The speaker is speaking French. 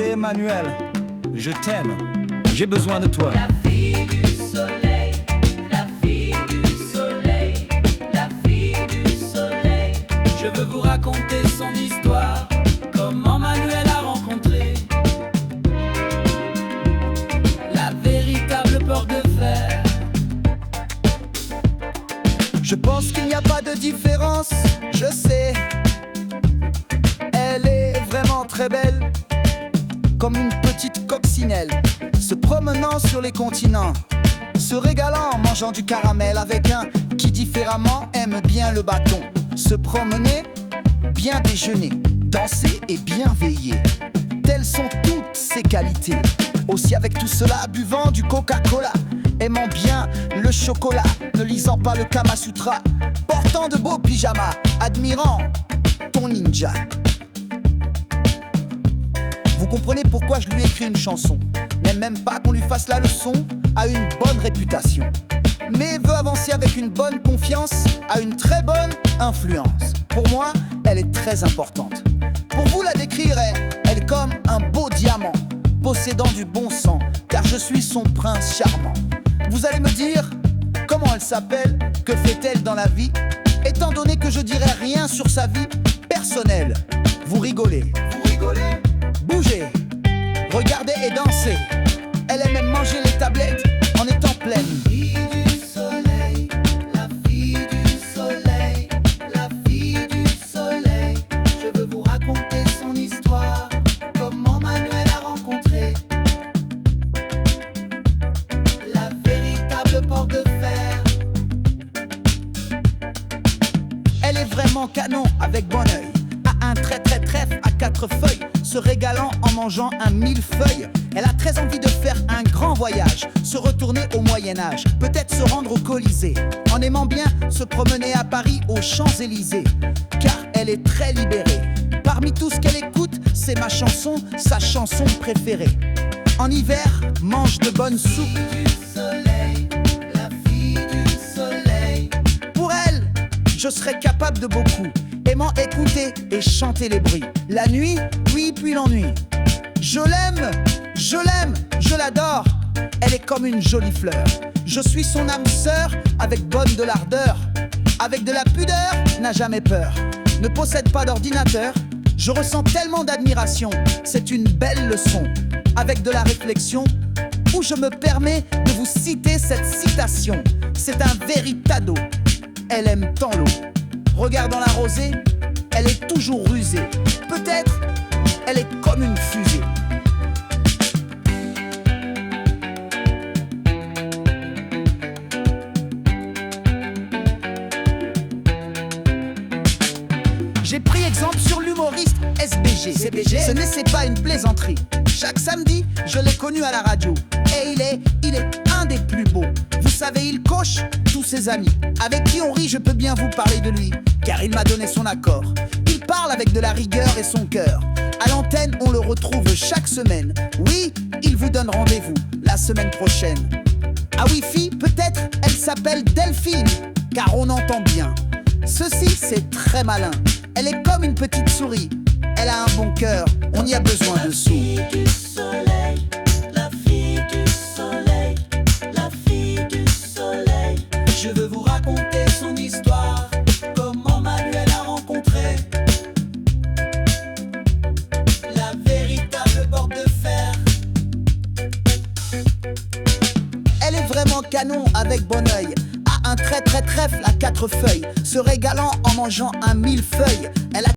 c'est Emmanuel. Je t'aime, j'ai besoin de toi. La fille du soleil, la fille du soleil, la fille du soleil. Je veux vous raconter son histoire, comment Manuel a rencontré la véritable porte de fer. Je pense qu'il n'y a pas de différence, je sais. Elle est vraiment très belle, comme une petite coccinelle, se promenant sur les continents, se régalant en mangeant du caramel, avec un qui différemment aime bien le bâton. Se promener, bien déjeuner, danser et bien veiller. Telles sont toutes ses qualités. Aussi avec tout cela, buvant du Coca-Cola, aimant bien le chocolat, ne lisant pas le Kama Sutra, portant de beaux pyjamas, admirant ton ninja. Vous comprenez pourquoi je lui ai écrit une chanson. N'aime même pas qu'on lui fasse la leçon, a une bonne réputation, mais veut avancer avec une bonne confiance, a une très bonne influence. Pour moi, elle est très importante. Pour vous la décrire, elle est comme un beau diamant, possédant du bon sang, car je suis son prince charmant. Vous allez me dire, comment elle s'appelle? Que fait-elle dans la vie? Étant donné que je dirai rien sur sa vie personnelle. Vous rigolez? Bougez, regardez et dansez. Elle aime même manger les tablettes en étant pleine. Fille du soleil, la fille du soleil, la fille du soleil. Je veux vous raconter son histoire, comment Manuel a rencontré la véritable porte de fer. Elle est vraiment canon avec bon oeil, a un très trèfle à 4 feuilles, se régalant en mangeant un millefeuille. Elle a très envie de faire un grand voyage, se retourner au Moyen-Âge, peut-être se rendre au Colisée, en aimant bien se promener à Paris aux Champs-Élysées, car elle est très libérée. Parmi tout ce qu'elle écoute, c'est ma chanson, sa chanson préférée. En hiver, mange de bonnes soupes. Du soleil, la fille du soleil. Pour elle, je serais capable de beaucoup, aimant écouter et chanter les bruits. La nuit, oui, puis l'ennui. Je l'aime, je l'adore. Elle est comme une jolie fleur. Je suis son âme sœur, avec bonne de l'ardeur. Avec de la pudeur, n'a jamais peur. Ne possède pas d'ordinateur. Je ressens tellement d'admiration. C'est une belle leçon, avec de la réflexion, où je me permets de vous citer cette citation. C'est un véritable ado. Elle aime tant l'eau. Regardant la rosée, elle est toujours rusée. Peut-être, elle est comme une fusée. J'ai pris exemple sur l'humoriste SBG. Ce n'est pas une plaisanterie. Chaque samedi, je l'ai connu à la radio. Et il est un des plus beaux. Vous savez, il coche tous ses amis. Avec qui on rit, je peux bien vous parler de lui, car il m'a donné son accord. Il parle avec de la rigueur et son cœur. À l'antenne, on le retrouve chaque semaine. Oui, il vous donne rendez-vous la semaine prochaine. Ah oui, fille, peut-être elle s'appelle Delphine, car on entend bien. Ceci, c'est très malin. Elle est comme une petite souris. Elle a un bon cœur, on y a besoin de sous. La fille du soleil, la fille du soleil, la fille du soleil. Je veux vous raconter son histoire, comment Manuel a rencontré la véritable porte de fer. Elle est vraiment canon avec bon oeil, a un très trèfle à 4 feuilles, se régalant en mangeant un millefeuille. Elle a